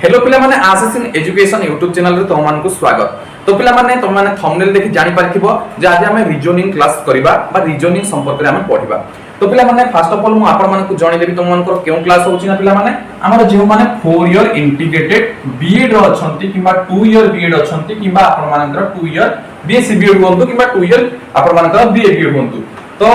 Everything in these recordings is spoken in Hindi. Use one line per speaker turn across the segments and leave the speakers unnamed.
हेलो पिला माने access in education YouTube channel रे तुम को स्वागत। तो पिला माने तुम माने थंबनेल देखि जानि पारथिबो जे आज हम रीजनिंग क्लास करिबा बा रीजनिंग संपर्क रे हम पढिबा। तो पिला माने फर्स्ट ऑफ ऑल मु आपण माने को जणै देबी तुम मानकर केउ क्लास होछि ना पिला माने हमर जे माने 4 इयर इंटीग्रेटेड बीएड रो अछंती किबा 2 इयर बीएड अछंती किबा आपण मानकर 2 इयर बीएससी बीएड होंतु किबा 2 इयर आपण मानकर बीए बीएड होंतु। तो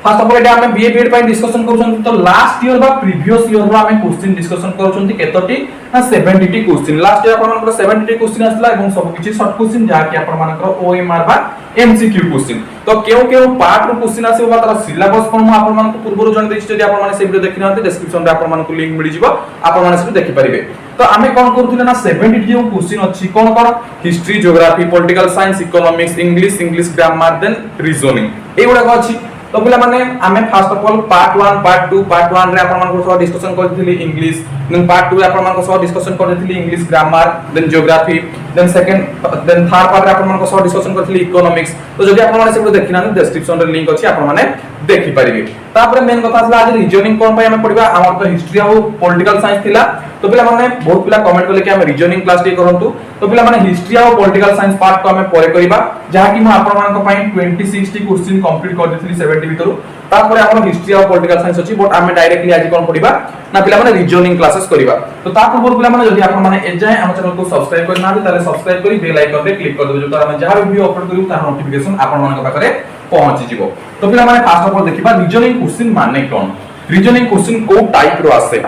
फर्स्ट ऑफ ऑल एटा हम बीए बीएड पय डिस्कशन करूछन। तो लास्ट ईयर बा प्रीवियस ईयर रो हम क्वेश्चन डिस्कशन करूछन केतोटी ना 70 क्वेश्चन। लास्ट ईयर आपण मानकर 70 क्वेश्चन आसला एवं सब किछि शॉर्ट क्वेश्चन जा कि आपण मानकर ओएमआर बा एमसीक्यू क्वेश्चन। तो केउ पार्ट रो क्वेश्चन आसे बा तार सिलेबस कोन म आपण मानकर पूर्व जण देछि जदि आपण माने से वीडियो देखि नाते डिस्क्रिप्शन रे आपण मानकर लिंक मिलि जिवो आपण माने से देखि परिबे। तो आमे कोन करथुले ना 70 जो क्वेश्चन अछि कोन कोन history geography political science economics English grammar then reasoning एगुडा को अछि। तो पिला माने आमे first of all part 1 part 2 part 1 रे आपण मानको सह डिस्कशन करथिली इंग्लिश देन पार्ट 2 रे आपण मानको सह डिस्कशन करथिली English grammar then geography then second then third part रे आपण मानको सह डिस्कशन करथिली इकोनॉमिक्स। तो जदि आपण माने से देखिना डिस्क्रिप्शन रे लिंक अछि आपण माने देखि परिबे। तापर मेन कथा असला आज रीजनिंग कोन पय हमें पढिबा हमर तो हिस्ट्री आ पॉलिटिकल साइंस थिला। तो पिला माने बहुत पिला कमेंट करले कि हम रीजनिंग क्लास टे करंतु। तो पिला माने हिस्ट्री आ पॉलिटिकल साइंस पार्ट को हमें परे करिबा जहा कि म आपण मानको पय 26 टी क्वेश्चन कंप्लीट कर देथिली 70 भीतर। तापर हमर हिस्ट्री आ पॉलिटिकल साइंस अछि बट हमें डायरेक्टली आज कोन पढिबा ना पिला माने रीजनिंग क्लासेस करिबा। तो तापर पिला माने जदि आपण माने ए जाय हम चैनल को सब्सक्राइब करना ताले सब्सक्राइब करी बेल आइकन पे क्लिक कर देबो जो हम जहा वीडियो अपलोड करू तार नोटिफिकेशन आपण मानक पाखरे पहुंची जिवो। तो पिला माने फर्स्ट ऑफ ऑल देखिबा रीजनिंग क्वेश्चन माने कोन रीजनिंग क्वेश्चन को टाइप रो आसे।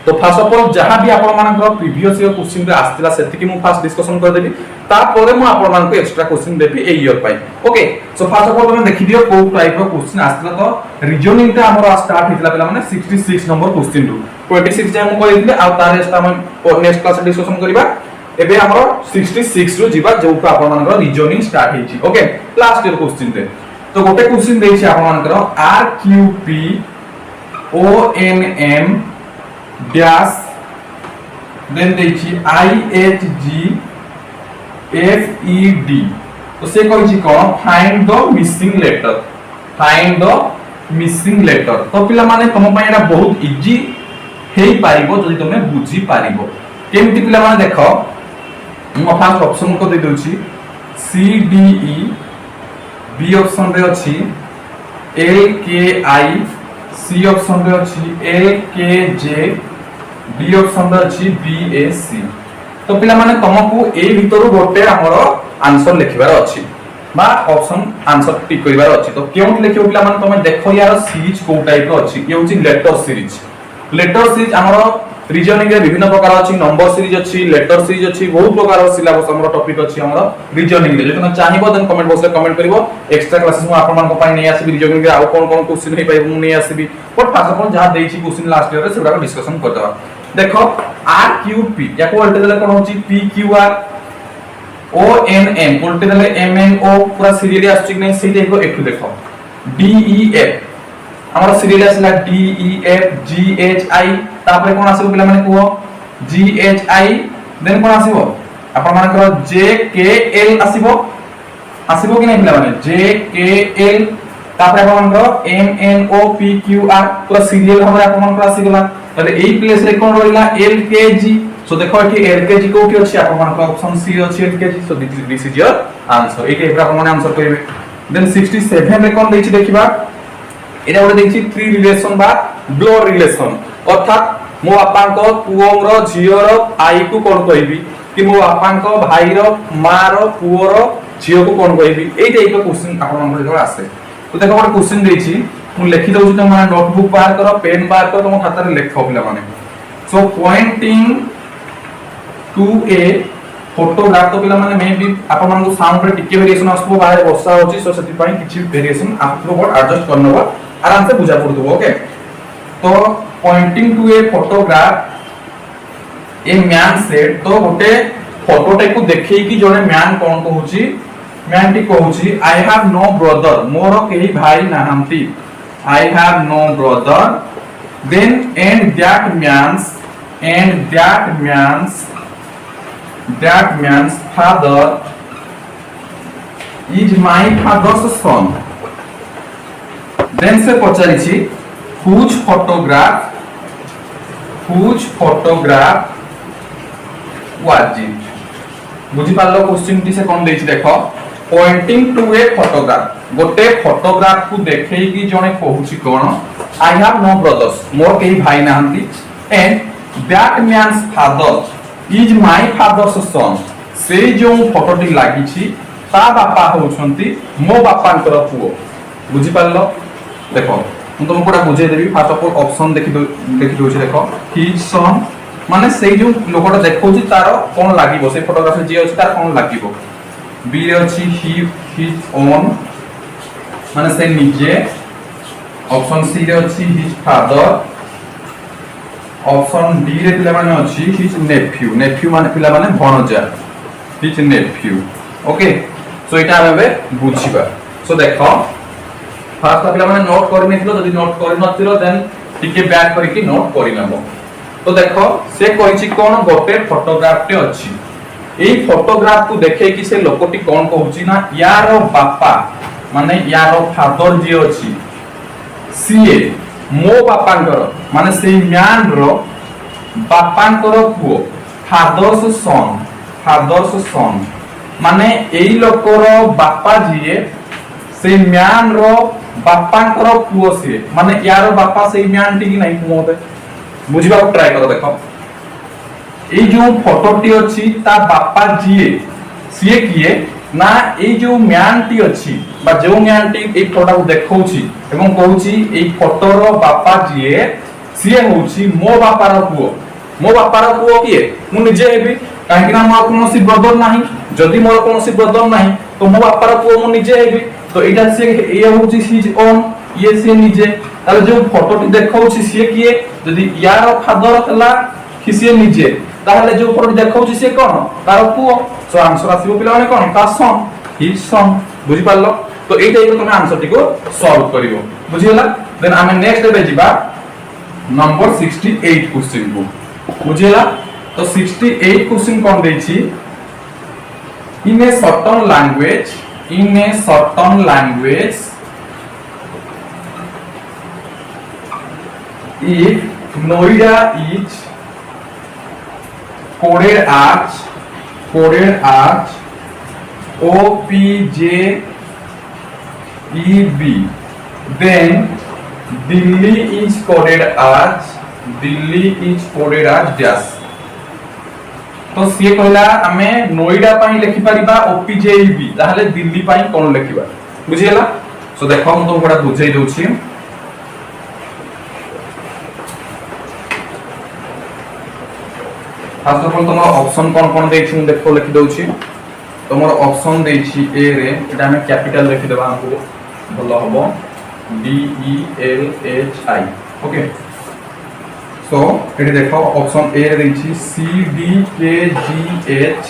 तो फर्स्ट ऑफ ऑल जहां भी आपण मानकर प्रीवियस ईयर क्वेश्चन रे आस्तिला सेति कि मु फर्स्ट डिस्कशन कर देबी तापर मु आपण मानको extra question Devi a year pi. Okay so first of all तुम देखि दियो को टाइप रो क्वेश्चन आस्तिला। तो रीजनिंग ता हमर स्टार्ट हितला पिला माने 66 नंबर क्वेश्चन रु 26 जे मु करिदिले आ तार एस्टा हम नेक्स्ट क्लास डिस्कशन करिबा। एबे हमर 66 रु जिबा जो आपण मानकर रीजनिंग स्टार्ट हेछि। ओके लास्ट ईयर क्वेश्चन दे तो गोटे क्वेश्चन देछि आपण मानकर आरक्यूपी ओएनएम डैश देन देखि आईएचजी एफईडी। तो से कहि कोन फाइंड द मिसिंग लेटर तो पिला माने तुम पय एटा बहुत इजी हेई पारिबो जदि तुमे बुझी पारिबो। केमति पिला माने देखो मो फर्स्ट ऑप्शन को दे दोछि C D E B option रे अछि एल के आई सी ऑप्शन रे अछि एल के जे डी ऑप्शन रे अछि बी ए सी। तो पिला माने तुमको ए भीतर गोटे हमर आंसर लिखिबार अछि बा ऑप्शन आंसर टिक करिबार अछि। तो केउट लिखियो पिला माने तुमे देखो यार सीरीज को टाइप रो अछि ये होछि लेटर सीरीज हमर रीजनिंग रे विभिन्न प्रकार अछि नंबर सीरीज अछि लेटर सीरीज अछि बहुत प्रकार सिलेबस हमर टॉपिक अछि हमर रीजनिंग रे। जतन चाहिबो देन कमेंट बॉक्स रे कमेंट करिवो एक्स्ट्रा क्लासेस मु आपन मानको पय नै आसीबी रीजनिंग रे आ कोन कोन क्वेश्चन हे पाइबो मु नै आसीबी बट फर्स्ट ऑफ ऑल जहा देछि क्वेश्चन लास्ट ईयर रे सेबा डिस्कशन कर दवा। देखो आरक्यूपी याको उल्टे देले कोन होछि पीक्यूआर ओएनएम उल्टे देले एमएनओ पूरा सीरियली आछि नै से देखो एकु देखो डीईएफ हमर सीरियल आसला डीईएफ जीएचआई तापर कोन आसीबो पिला माने को जीएचआई देन कोन आसीबो आपण मानकर जेकेएल आसीबो कि नै पिला माने जेकेएल तापर आपण मानकर एमएनओ पीक्यूआर पूरा सीरियल हमर आपण मानकर आसी गेला। तले एई प्लेस रे कोन रहिला एलकेजी। सो देखो एठी एलकेजी कोठी अछि आपण मानकर ऑप्शन सी अछि एलकेजी। So this is your answer एके एकरा आपण माने आंसर करिवे। देन 67 रे कोन दैछि देखिबा एटा गोटे देखि थ्री रिलेशन बा ब्लड रिलेशन अर्थात मो बापांको पुओर झियर आई को कोन कहबी कि मो बापांको भाईर मार पुओर झियो को कोन कहबी एटा एक क्वेश्चन आपण मन रे आसे। तो देखो गोटे क्वेश्चन देछि मु लिखि दउ छी तुम माने नोटबुक बाहर करो पेन बाहर करो तुम खाता रे लिखो पिला माने। सो पॉइंटिंग टू ए फोटोग्राफ तो पिला माने मे भी आपण मन को साउंड रे टिके वेरिएशन आसबो बाहर वर्षा होची सो सेति पई किछि वेरिएशन आपको बोर्ड एडजस्ट करनबो आराम से बुझा पड़ दो। ओके तो pointing to a photograph a man said तो गोटे फोटोटे को देखै कि जने मैन कोन कहूची मैन टी कहूची आई हैव नो ब्रदर मोर केही भाई नाहंती I have no brother then and that man's father is my father's son. Then से पचारिछि whose photograph वाजिब बुझी पारलो क्वेश्चन टी से कोन देछि देखो पॉइंटिंग टू ए फोटोग्राफ गोटे फोटोग्राफ को देखै कि जने कहूची कोन आई हैव नो ब्रदर्स मोर केही भाई नाहंती and that man's father is my father's son से जो फोटोटी लागि छी ता बापा होछंती मो बापांकर पुओ बुझी पारलो देखो हम तुमको कोडा बुझे देबी फर्स्ट ऑफ ऑल ऑप्शन देखि दोछि देखो हिज सन माने सेई जो लोगोटा देखौछि तार कोन लागिबो से फोटोग्राफी जे अछि तार कोन लागिबो बी रे अछि हिज ओन माने से निजे ऑप्शन सी रे अछि हिज फादर ऑप्शन डी रे पिला माने अछि हिज नेफ्यू माने पिला माने भणजा हिज नेफ्यू ओके सो इटा हमें बुझिबा सो देखो फर्स्ट पिला माने नोट करने थिलो जदी नोट कर नथिलो देन टिके बैक करके नोट करि नबो तो देखो से कहिछि कोन गोटे फोटोग्राफ टे अछि एई फोटोग्राफ को देखे कि से लोकटी कोन कहउछि ना यारो बापा माने यारो फादर जे अछि सीए मो बापांकर माने सेई म्यान रो बापांकर पुओ फादर्स सन माने एई लोकर बापा जिए से म्यान रो बापांकर पुओ से माने यारो बापा सेई म्यान टी कि नै मोते बुझिबा को ट्राई करो देखो এই যে ফটোটি ଅଛି তা বাপা জিয়ে সিয়ে কিয়ে না এই যে ম্যানটি ଅଛି বা যে ম্যানটি এই ফটোটাକୁ ଦେଖଉଛି এবং কହୁଛି এই ফটোর বাপা জিয়ে সিয়ে হଉଛି ମୋ ବାପାର ପୁଅ କିଏ ମୁଁ ନିଜେ ହେବି କାହିଁକି ନା ମୋର କୌଣସି ବ୍ରଦର ନାହିଁ ଯଦି ମୋର କୌଣସି ବ୍ରଦର ନାହିଁ ତ ମୋ ବାପାର ପୁଅ ମୁଁ ନିଜେ ହେବି ତ ଏଇଟା ସିଏ ଇଏ ହଉଛି ହିଜ ଓନ୍ ଇଏ ସିଏ ନିଜେ ତାହେଲେ যে ফটোটি ଦେଖଉଛି ସିଏ କିଏ ଯଦି ইয়ার ফাদর ହେଲା କି ସିଏ ନିଜେ তাহলে যে ফটোটি দেখাউছি সে কোন তার পুও সো आंसर আসিবো পিলা মানে কোন তার সন হিজ সন বুঝি পারলো তো এই টাইপের তুমি आंसर টিকো সলভ করিবো বুঝি হলা দেন আমি নেক্সট এবে যিবা नंबर 68 क्वेश्चन को বুঝি হলা তো 68 क्वेश्चन কোন দেইছি in a certain language if Noida is coded as OPJEB then Delhi is coded as dash तो सी कहला हमें नोएडा पाई लिखि परिबा OPJEB ताहले दिल्ली पाई कोन लिखिबा बुझियला सो देखो हम तुमको बुझाई दउछि फर्स्ट ऑफ ऑल तुम ऑप्शन कौन देछि मु देखो लिखि दउछि तुमर ऑप्शन देछि ए रे एटा हमें कैपिटल लिखि देबा हमको भलो हबो DELHI ओके सो एटी देखो ऑप्शन ए रे देछि CDKGH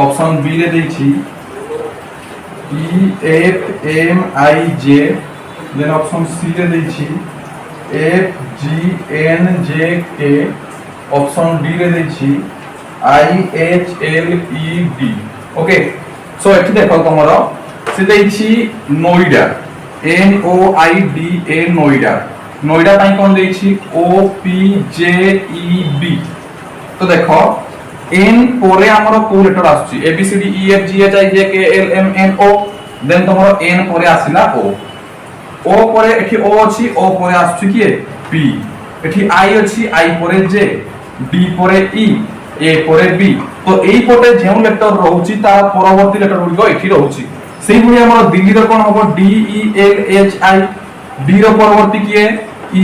ऑप्शन बी रे देछि EFMIJ देन ऑप्शन सी रे देछि FGNJK ऑप्शन डी रे देछि IHLED ओके सो एठी देखो तमरो से देछि नोएडा NOIDA नोएडा पाई कोन देछि OPJEB तो देखो N पोरे हमरो को लेटर आछी ABCDEFGHIJKLMNO देन तमरो N पोरे आसिला O पोरे एठी O अछि O पोरे आछी कि P एठी I अछि I पोरे J D पोरे E A पोरे B तो एई पोटे जेउ लेटर रहउची ता परवर्ती लेटर गुडको एठी रहउची सेही भली हमर दिल्ली रो कोन हबो DELHI D रो परवर्ती किए E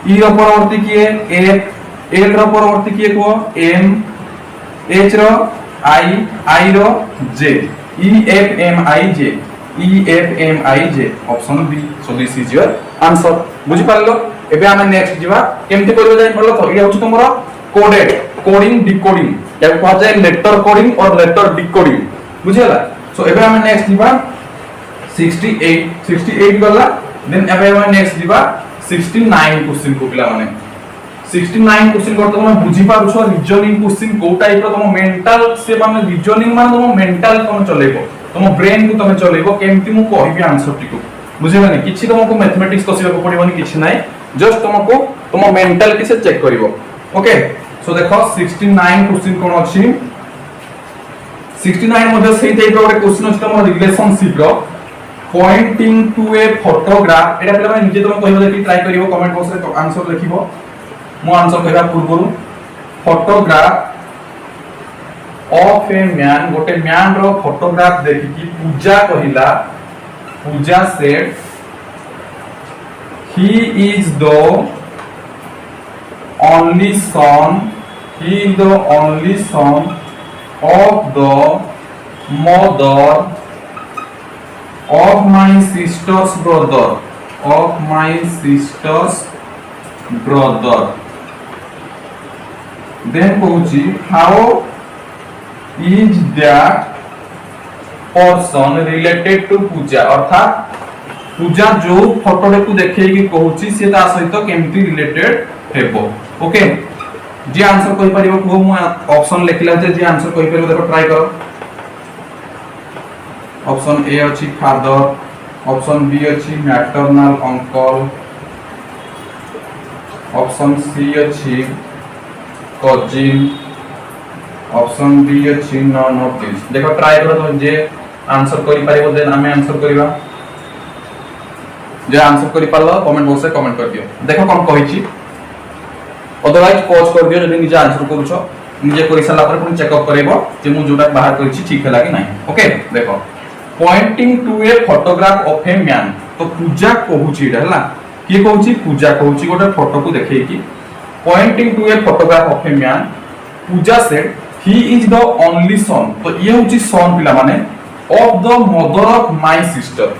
E रो परवर्ती किए F L रो परवर्ती किए को M H रो I I रो J EFMIJ option B so this is your answer बुझि पारलो एबे हम नेक्स्ट जिबा केमति करबे जाय पड़लो तो इया होची तमरो कोडिंग डिकोडिंग या कहा जाय लेटर कोडिंग और लेटर डिकोडिंग बुझिला सो एबे हम नेक्स्ट जिबा 68 गला देन एबे हम नेक्स्ट जिबा 69 क्वेश्चन को पिला माने 69 क्वेश्चन करतो हम बुझि पारुछो रीजनिंग क्वेश्चन को टाइप रो तम मेंटल से माने रीजनिंग माने तम मेंटल तम चलेबो तम ब्रेन को तम चलेबो केमति मु कहबी आंसर टिको बुझिबानी किछि तुमको मैथमेटिक्स कसिबा को पड़िबनी किछि नै जस्ट तुमको तुम मेंटल किसे चेक करिवो ओके सो देखो 69 क्वेश्चन कोन अछि 69 मध्ये सेही टाइप रो एक क्वेश्चन अछि तमो रिलेशनशिप रो पॉइंटिंग टू ए फोटोग्राफ एटा पिला निजे तुम कहबो देखि ट्राई करिवो कमेंट बॉक्स रे आंसर लिखिवो मो आंसर कहबा पूर्वरु फोटोग्राफ ऑफ ए मैन गोटे मैन रो फोटोग्राफ देखि कि पूजा कहिला Puja said he is the only son of the mother of my sister's brother then kochi how is that person related to puja अर्थात पूजा जो फोटो को देखे कि कहूची से ता सहित केमती रिलेटेड हेबो ओके जे आंसर कहि परिबो को मु ऑप्शन लिखला जे आंसर कहि परिबो देखो ट्राई करो ऑप्शन ए अछि फादर ऑप्शन बी अछि मैटरनल अंकल ऑप्शन सी अछि कजिन ऑप्शन डी अछि नॉन ऑफ दिस देखो ट्राई करो तो जे आंसर करि परिबो देन हमें आंसर करिबा जे आंसर करि पालो कमेंट बॉक्स रे कमेंट कर दियो देखो कोन कहिची अदरवाइज पॉज कर दियो जदि निजे आंसर करूछो निजे करि साला पर पुन चेकअप करबो जे मु जोटा बाहर करिछि ठीक हैला कि नाही ओके देखो pointing to a photograph of a man तो पूजा कहूची हैला की कहूची पूजा कहूची गोटे फोटो को देखै कि pointing to a photograph of a man Puja said he is the only son तो ये होची सन पिला माने of the mother of my sister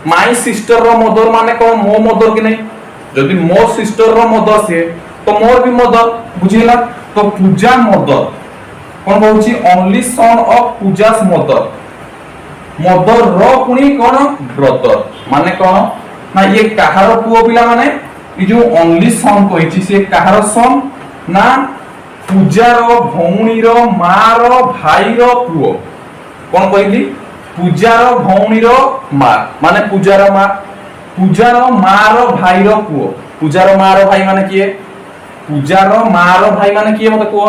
my sister रो मदर माने कोन मो मदर कि नहीं जदि मो सिस्टर रो मदर से तो मोर भी मदर बुझिला तो पूजा मदर कोन कहूची only son of Puja's mother रो पुनी कोन ब्रदर माने कोन ना ये काहार पुओ पिला माने ई जो ओनली सन कहिची से काहार सन ना पूजा रो भौणी रो मां रो भाई रो पुओ कोन कहली पूजार भौणी रो मां माने पूजार मां रो भाई रो पुओ पूजार मां रो भाई माने किए पूजार मां रो भाई माने किए मते को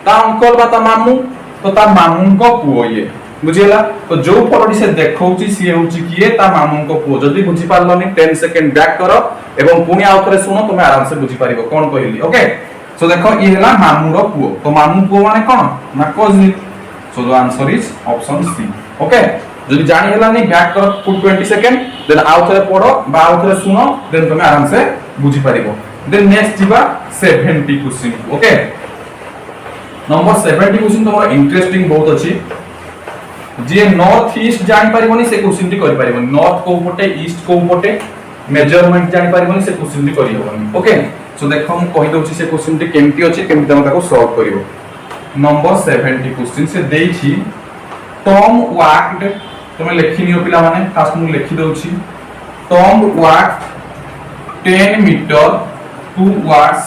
ता अंकल बा ता मामू तो ता मामू को पुओ ये बुझिला तो जो फोटोटी से देखौची सी होची किए ता मामू को पुओ जदी बुझी पारलनी 10 सेकंड बैक करो एवं पुनी आउथरे सुनो तुमे आराम से बुझी पारिबो कोन कहली ओके सो देखो ये हला मामू रो पुओ तो मामू पुओ माने कोन ना कोजी so the answer is option C okay जदि जानि हला नहीं बैक करो पुट 20 सेकंड देन आउथरे पढो बा आउथरे सुनो देन तुमे आराम से बुझी पारिबो देन नेक्स्ट जीवा 70 क्वेश्चन ओके नंबर 70 क्वेश्चन तमरो इंटरेस्टिंग बहुत अछि जे नॉर्थ ईस्ट जानि पारिबोनी से क्वेश्चन टी करि पारिबोनी नॉर्थ को पटे ईस्ट को पटे मेजरमेंट जानि पारिबोनी से क्वेश्चन टी करि होबोनी ओके सो देखो हम कहि दउची से क्वेश्चन टी केमती अछि केमती हम ताको सॉल्व करिवो नंबर 70 क्वेश्चन से देइछि टॉम वॉक्ड तुम लिखिनियो पिला माने खास मु लिखि दउछि Tom walked 10 metre towards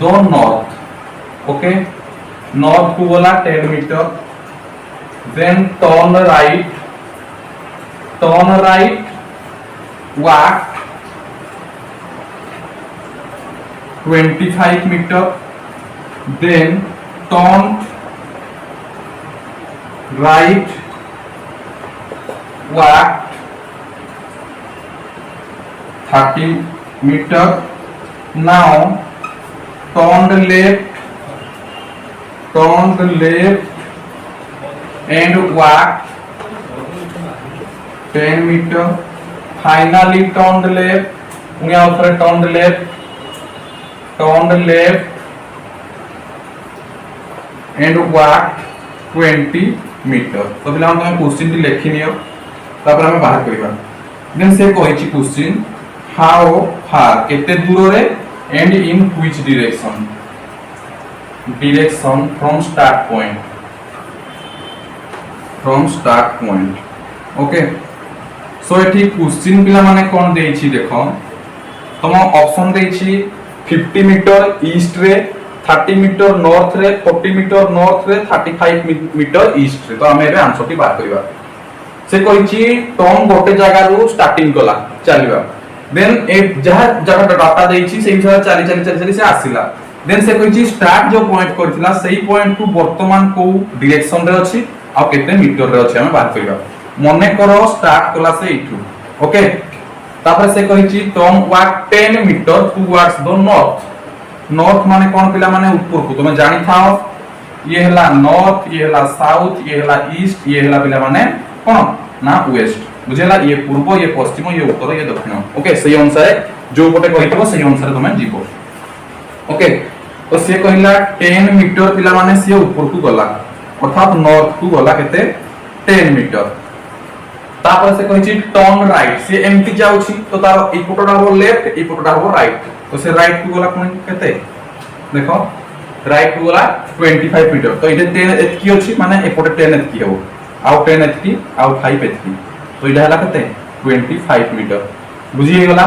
the north okay north को बोला 10 metre then turn right walk 25 metre then turn right walk 30 meter now turn left and walk 10 meter finally turn left we have turn left and walk 20 metre तो पिला हम क्वेश्चन टी लिखि नियो तापर हम बाहर करिबा देन से कहिछि क्वेश्चन हाउ फार केते दूर रे and in which direction from start point okay so एठी क्वेश्चन पिला माने कोन देछि देखो तम ऑप्शन देछि 50 मीटर ईस्ट रे 30 मीटर नॉर्थ रे 40 मीटर नॉर्थ रे 35 मीटर ईस्ट रे तो हमें एबे आंसर टी बात करिबा से कहिछि टॉम गोटे जगह रो स्टार्टिंग कला चलिबा देन ए जहा जगह डाटा देछि से हिसाब चली से आसिला देन से कहिछि स्टार्ट जो पॉइंट करथिला सेही पॉइंट टू वर्तमान को डायरेक्शन रे अछि आ केते मीटर रे अछि हम बात करबा मने करो स्टार्ट कला से इठू ओके तापर से कहिछि turn walk 10 metre towards the north north माने कोन पिला माने ऊपर को तुम जानि थाओ ये हला नॉर्थ ये हला साउथ ये हला ईस्ट ये हला पिला माने कोन ना वेस्ट बुझेला ये पूर्व ये पश्चिम ये उत्तर ये दक्षिण ओके सही अनुसार जो पटे कहितबो सही अनुसार तुम जीवो ओके तो से कहिला 10 मीटर पिला माने से ऊपर को गला अर्थात नॉर्थ को गला केते 10 मीटर तापर से कहिछि टर्न राइट से एमटी जाउछि तो तार ई पटोडा हो लेफ्ट ई पटोडा हो राइट तो से राइट को गला कोन केते देखो राइट को गला 25 मीटर तो इते 10 एतकी अछि माने एपटे 10 एतकी हो आउ 10 एतकी आउ 5 एतकी तो इडा हला केते 25 मीटर बुझी गला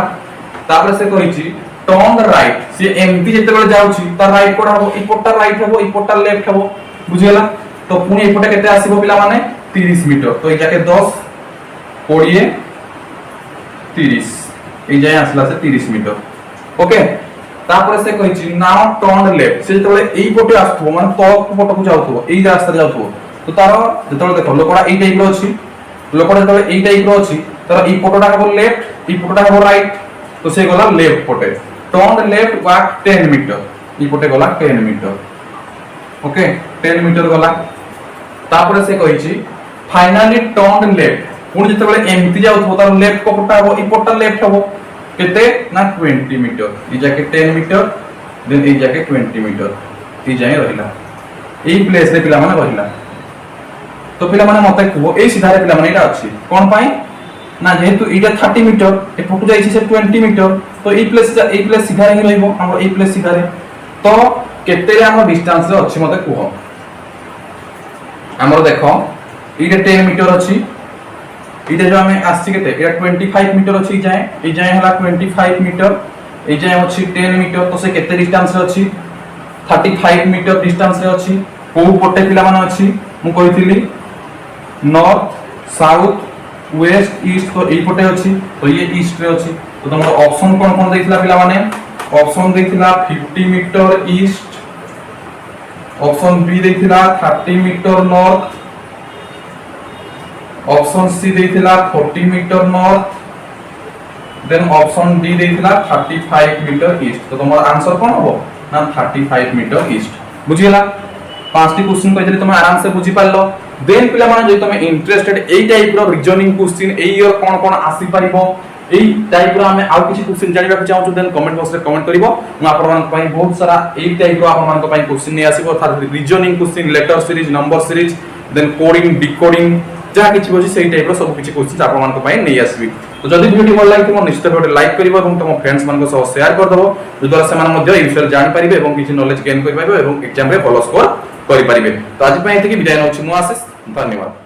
तापर से कहिछि टर्न राइट से एमटी जेते बेले जाउछि तार राइट कोडा हो ई पटटा राइट हो ई पटटा लेफ्ट हो बुझी गला तो पुनी एपटे केते आसीबो पिला माने 30 मीटर तो ई जाके 10 20 30 এই যায় আসলা সে 30 মিটার ওকে তারপরে সে কইছি নাও টার্ন লেফট সে যেতবে এই পটে আসতো মানে তক পটকু যাওতো এই রাস্তা যাওতো তো তার যেতবে দেখো লোকটা এই টাইপর আছে লোকটা যেতবে এই টাইপর আছে তার এই পটটা হবো লেফট এই পটটা হবো রাইট তো সে গলা লেফট পটে টার্ন লেফট ওয়াক 10 মিটার এই পটে গলা 10 মিটার ওকে 10 মিটার গলা তারপরে সে কইছি ফাইনালি টার্ন লেফট पुणी जते बेले एमटी जाउथबो तार लेफ्ट पटटा हो ई पटटा लेफ्ट हो केते ना 20 मीटर ई जाके 10 मीटर देन ई जाके 20 मीटर ई जाय रहिला एई प्लेस रे पिला माने रहिला तो पिला माने मते को एई सीधा रे पिला माने एटा अछि कोन पाई ना जेहेतु इटा 30 मीटर ए पटु जाइछि से 20 मीटर तो एई प्लेस सीधा रे रहइबो हम एई प्लेस सीधा रे तो केते रे हम डिस्टेंस रे अछि मते को हमर देखो इटा 10 मीटर अछि इटा जो हमें आसी केते एटा 25 मीटर अछि ई जाय हला 25 मीटर ई जाय अछि 10 मीटर तो से केते डिस्टेंस रे अछि 35 मीटर डिस्टेंस रे अछि को पटे पिला माने अछि मु कहितली नॉर्थ साउथ वेस्ट ईस्ट तो ई पटे अछि तो ये ईस्ट रे अछि तो तुम ऑप्शन कोन देथिला पिला माने ऑप्शन देथिला 50 मीटर ईस्ट ऑप्शन बी देथिला 30 मीटर नॉर्थ ऑप्शन सी देथिला 40 metre north then option D देथिला 35 मीटर ईस्ट तो तुम्हारा आंसर कोन हो ना 35 मीटर ईस्ट बुझिला पांचटी क्वेश्चन कहितले तुम आराम से बुझी पारलो देन पिला माने जे तुम इंटरेस्टेड एई टाइप रो रीजनिंग क्वेश्चन एई ईयर कोन कोन आसी परिबो एई टाइप रो हमें आउ किछि क्वेश्चन जानिबा चाहू देन कमेंट बॉक्स रे कमेंट करिवो मु आपन मान पई बहुत सारा एई टाइप रो आपन मान पई क्वेश्चन नै आसीबो अर्थात reasoning question letter series number series then coding decoding जहा किछि बोछि सेही टाइप रो सब किछि क्वेश्चन आपन मान पई नै आसीबी तो जदि वीडियो भल लागि त निश्चित भाबे लाइक करिवो एवं तुम फ्रेंड्स मान को सब शेयर कर दबो जदि से मान मध्ये ई विषय जानि परिबे एवं किछि नॉलेज गेन करि पाइबे एवं एग्जाम रे फॉलो स्कोर करि परिबे तो आज पई एतिकी विदाय नउछि मु आशीष धन्यवाद।